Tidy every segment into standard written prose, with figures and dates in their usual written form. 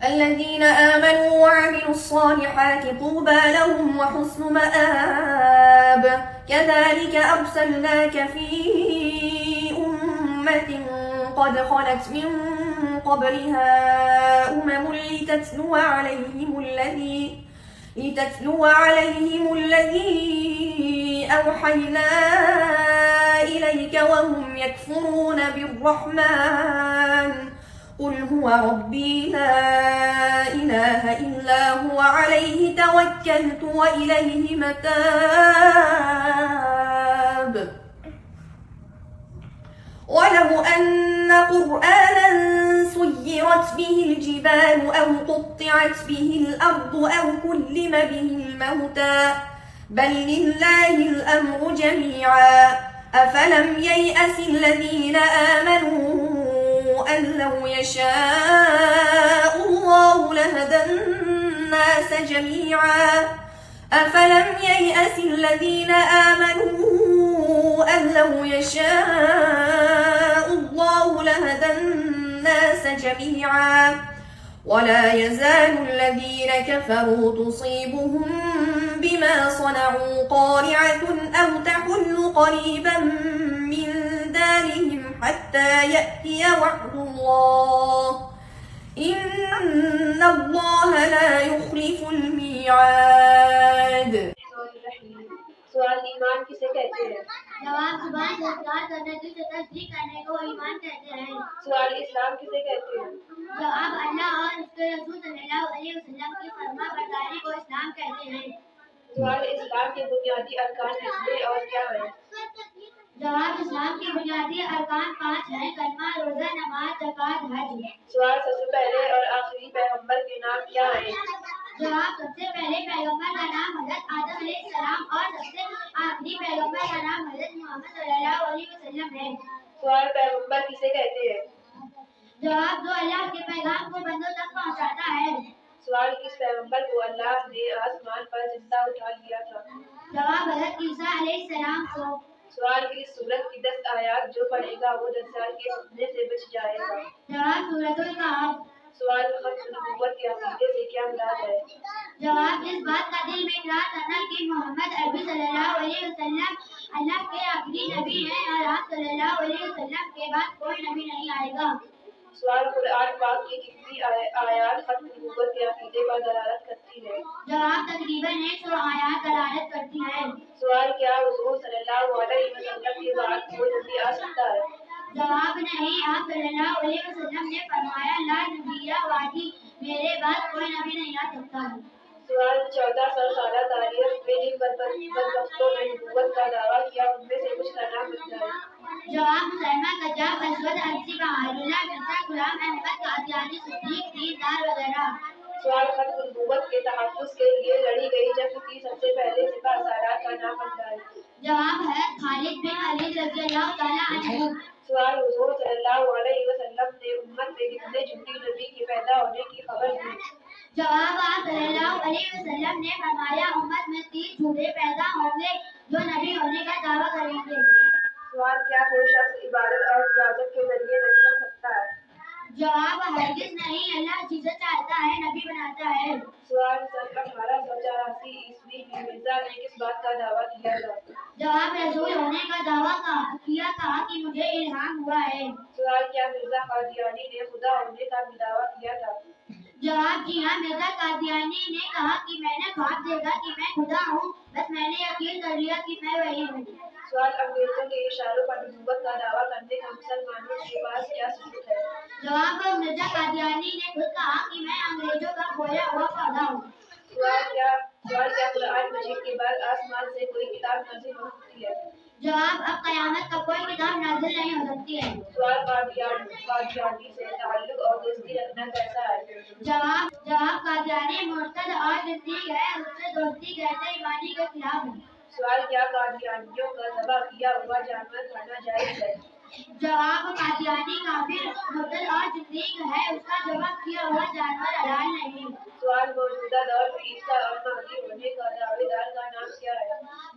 الذين آمنوا وعملوا الصالحات طوبى لهم وحسن مآب كذلك أرسلناك في أمة قد خلت من قبلها أمم لتتلو عليهم الذي أوحينا إليك وهم يكفرون بالرحمن قل هو ربي لا إله إلا هو عليه توكلت وإليه متاب ولو أن قرآنا سيرت به الجبال أو قطعت به الأرض أو كلم به الموتى بل لله الأمر جميعا أفلم ييأس الذين آمنوا أن لو يشاء الله لهدى الناس جميعا أفلم ييأس الذين آمنوا أن لو يشاء الله لهدى الناس جميعا ولا يزال الذين كفروا تصيبهم بما صنعوا قارعة أو تحل قريبا من دارهم حتى يأتي وعد الله إن الله لا يخلف الميعاد. سوال ایمان کسے کہتے ہیں؟ جواب زبان سے اقرار کرنے دل سے تصدیق کرنے کو ایمان کہتے ہیں. سوال اسلام کسے کہتے ہیں؟ جواب اللہ اور اس کے رسول صلی اللہ علیہ وسلم کی فرما برداری کو اسلام کہتے ہیں. سوال اسلام کے بنیادی ارکان کتنے اور کیا ہیں؟ جواب اسلام کے بنیادی ارکان 5 ہیں: کلمہ، روزہ، نماز، زکوٰۃ، حج. سوال سب سے پہلے اور آخری پیغمبر کے نام کیا ہیں؟ جواب سب سے پہلے پیغمبر کا نام حضرت آدم علیہ السلام اور سب سے آخری پیغمبر کا نام حضرت محمد صلی اللہ علیہ وسلم ہے. سوال پیغمبر کسے کہتے ہیں؟ جواب جو اللہ کے پیغام کو بندوں تک پہنچاتا ہے. سوال کس پیغمبر کو اللہ نے آسمان پر زندہ اٹھا لیا تھا؟ جواب حضرت عیسیٰ علیہ السلام کو. سوال کس سورت کی 10 آیات جو پڑھے گا وہ دجال کے فتنے سے بچ جائے گا؟ جواب سورۃ الکہف. سوال ختم نبوت کے عقیدے سے کیا مراد ہے؟ جواب اس بات کا دل میں اقرار کرنا کہ محمد عربی صلی اللہ علیہ وسلم اللہ کے آخری نبی ہیں اور آپ صلی اللہ علیہ وسلم کے بعد کوئی نبی نہیں آئے گا. سوال قرآن پاک کی کتنی آیات ختم نبوت کے عقیدے پر دلالت کرتی ہے؟ جواب تقریباً 100 آیات دلالت کرتی ہیں. سوال کیا حضور صلی اللہ علیہ وسلم کے بعد کوئی نبی آ سکتا ہے؟ جواب نہیں. آپ صلی اللہ علیہ وسلم نے فرمایا لا نبی بعدی، میرے بعد کوئی نبی نہیں آ سکتا. سوال 1400 سالہ تاریخ میں جن بدبختوں نے نبوت کا دعویٰ کیا ان میں سے کچھ کا نام بتائیں. جواب مسلمہ، قذاب، اسود عنسی، بہار اللہ، مرزا غلام احمد قادیانی، صدیق، دیندار وغیرہ. سوال ختم نبوت کے تحفظ کے لیے لڑی گئی جنگ کی سب سے پہلے سپہ سالار کا نام بتائیں. جواب ہے خالد بن ولید رضی اللہ تعالیٰ عنہ. سوال حضور صلی اللہ علیہ وسلم نے امت میں کتنے جھوٹی نبی کے پیدا ہونے کی خبر دی؟ جواب آپ صلی اللہ علیہ وسلم نے فرمایا امت میں 30 جھوٹے پیدا ہوں گے جو نبی ہونے کا دعویٰ کریں گے. سوال کیا کوئی شخص عبادت اور ریاضت کے ذریعے نبی بن سکتا ہے؟ جواب ہرگز نہیں. اللہ جسے چاہتا ہے نبی بناتا ہے. سوال سن 1884 عیسوی میں مرزا نے کس بات کا دعویٰ کیا تھا؟ جواب رسول ہونے کا دعویٰ کیا تھا کہ مجھے الہام ہوا ہے. سوال کیا مرزا قادیانی نے خدا ہونے کا بھی دعویٰ کیا تھا؟ جواب جی ہاں. مرزا قادیانی نے کہا کہ میں نے خواب دیکھا کہ میں خدا ہوں، بس میں نے یقین کر لیا کہ میں وہی ہوں. سوال انگریزوں کے اشاروں پر نبوت کا دعویٰ کرنے کا مسلمانوں کے پاس کیا ثبوت ہے؟ جواب مرزا قادیانی نے خود کہا کہ میں انگریزوں کا کھویا ہوا پودا ہوں. سوال کیا قرآن مجید کے بعد آسمان سے کوئی کتاب نازل ہو سکتی ہے؟ جواب اب قیامت کا کوئی کتاب نازل نہیں ہو سکتی ہے. سوال قادیانی سے تعلق اور دوستی رکھنا کیسا ہے؟ جواب قادیانی مرتد اور زندیق ہے، اس سے دوستی کہتے ایمانی کے خلاف ہے. سوال کیا قادیانیوں کا ذبح کیا ہوا جانور کھانا جائز ہے؟ جواب قادیانی کافر، مرتد اور زندیق ہے، اس کا ذبح کیا ہوا جانور حلال نہیں. سوال موجودہ دور میں عیسیٰ اور مہدی ہونے کا دعوے دار کا نام کیا ہے؟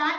7